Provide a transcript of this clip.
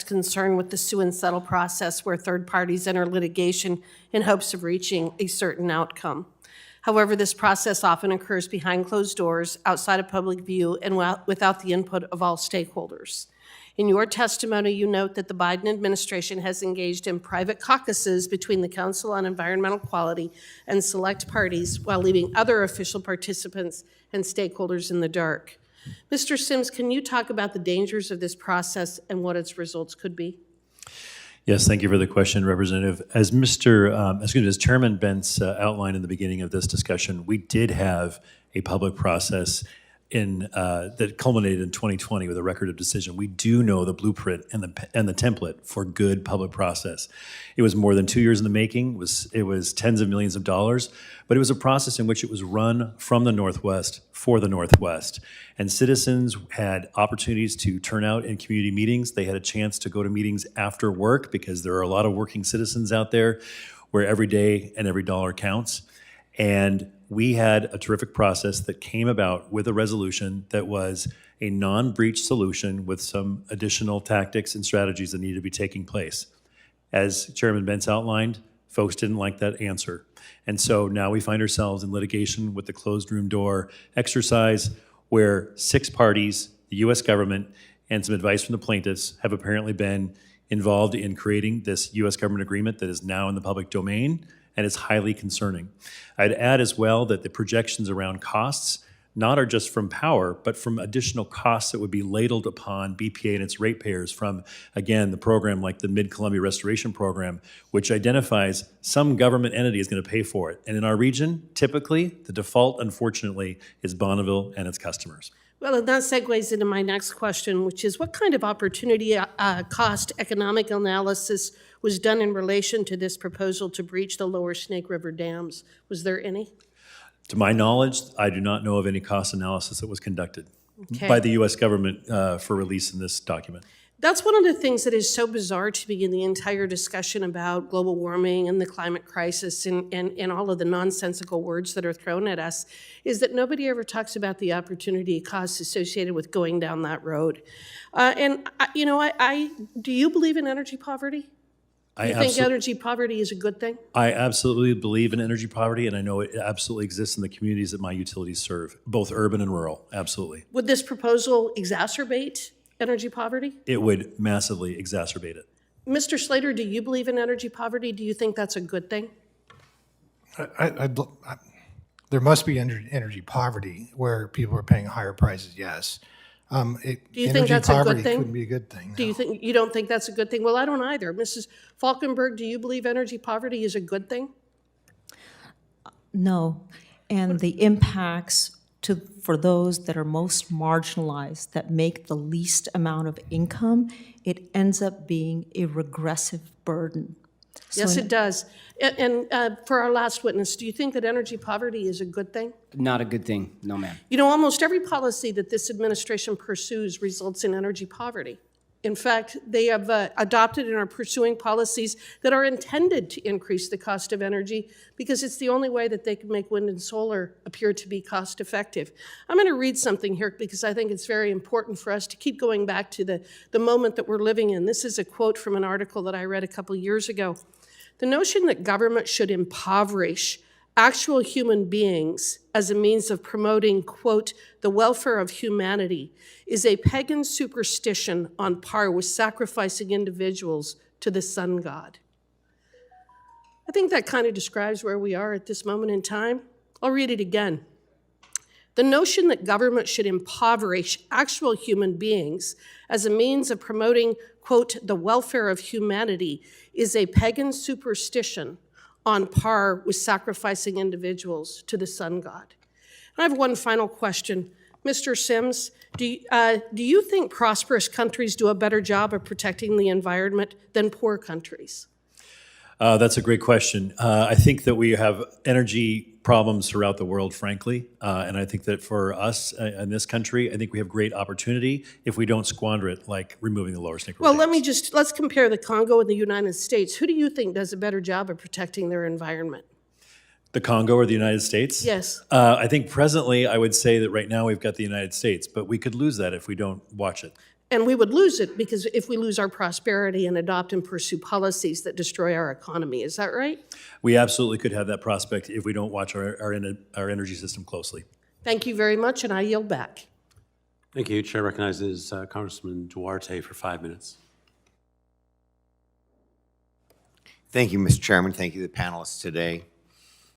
expressed concern with the sue and settle process where third parties enter litigation in hopes of reaching a certain outcome. However, this process often occurs behind closed doors, outside of public view, and without the input of all stakeholders. In your testimony, you note that the Biden administration has engaged in private caucuses between the Council on Environmental Quality and select parties while leaving other official participants and stakeholders in the dark. Mr. Sims, can you talk about the dangers of this process and what its results could be? Yes, thank you for the question, Representative. As Chairman Bentz outlined in the beginning of this discussion, we did have a public process that culminated in 2020 with a record of decision. We do know the blueprint and the template for good public process. It was more than 2 years in the making. It was tens of millions of dollars, but it was a process in which it was run from the Northwest for the Northwest. And citizens had opportunities to turn out in community meetings. They had a chance to go to meetings after work because there are a lot of working citizens out there where every day and every dollar counts. And we had a terrific process that came about with a resolution that was a non-breach solution with some additional tactics and strategies that needed to be taking place. As Chairman Bentz outlined, folks didn't like that answer. And so now we find ourselves in litigation with the closed room door exercise where 6 parties, the U.S. government, and some advice from the plaintiffs have apparently been involved in creating this U.S. government agreement that is now in the public domain, and it's highly concerning. I'd add as well that the projections around costs not are just from power, but from additional costs that would be ladled upon BPA and its ratepayers from, again, the program like the Mid-Columbia Restoration Program, which identifies some government entity is going to pay for it. And in our region, typically, the default, unfortunately, is Bonneville and its customers. Well, and that segues into my next question, which is what kind of opportunity cost economic analysis was done in relation to this proposal to breach the lower Snake River dams? Was there any? To my knowledge, I do not know of any cost analysis that was conducted by the U.S. government for release in this document. That's one of the things that is so bizarre to me in the entire discussion about global warming and the climate crisis and all of the nonsensical words that are thrown at us, is that nobody ever talks about the opportunity costs associated with going down that road. Do you believe in energy poverty? Do you think energy poverty is a good thing? I absolutely believe in energy poverty, and I know it absolutely exists in the communities that my utilities serve, both urban and rural, absolutely. Would this proposal exacerbate energy poverty? It would massively exacerbate it. Mr. Slater, do you believe in energy poverty? Do you think that's a good thing? There must be energy poverty where people are paying higher prices, yes. Do you think that's a good thing? Couldn't be a good thing. No. You don't think that's a good thing? Well, I don't either. Mrs. Falkenberg, do you believe energy poverty is a good thing? No, and the impacts for those that are most marginalized, that make the least amount of income, it ends up being a regressive burden. Yes, it does. And for our last witness, do you think that energy poverty is a good thing? Not a good thing, no ma'am. You know, almost every policy that this administration pursues results in energy poverty. In fact, they have adopted and are pursuing policies that are intended to increase the cost of energy because it's the only way that they can make wind and solar appear to be cost effective. I'm going to read something here because I think it's very important for us to keep going back to the moment that we're living in. This is a quote from an article that I read a couple years ago. The notion that government should impoverish actual human beings as a means of promoting, quote, the welfare of humanity is a pagan superstition on par with sacrificing individuals to the sun god. I think that kind of describes where we are at this moment in time. I'll read it again. The notion that government should impoverish actual human beings as a means of promoting, quote, the welfare of humanity is a pagan superstition on par with sacrificing individuals to the sun god. I have one final question. Mr. Sims, do you think prosperous countries do a better job of protecting the environment than poor countries? That's a great question. I think that we have energy problems throughout the world, frankly, and I think that for us in this country, I think we have great opportunity if we don't squander it, like removing the lower Snake River dams. Let's compare the Congo and the United States. Who do you think does a better job of protecting their environment? The Congo or the United States? Yes. I think presently I would say that right now we've got the United States, but we could lose that if we don't watch it. And we would lose it because if we lose our prosperity and adopt and pursue policies that destroy our economy. Is that right? We absolutely could have that prospect if we don't watch our energy system closely. Thank you very much, and I yield back. Thank you. Chair recognizes Congressman Duarte for 5 minutes. Thank you, Mr. Chairman. Thank you to the panelists today.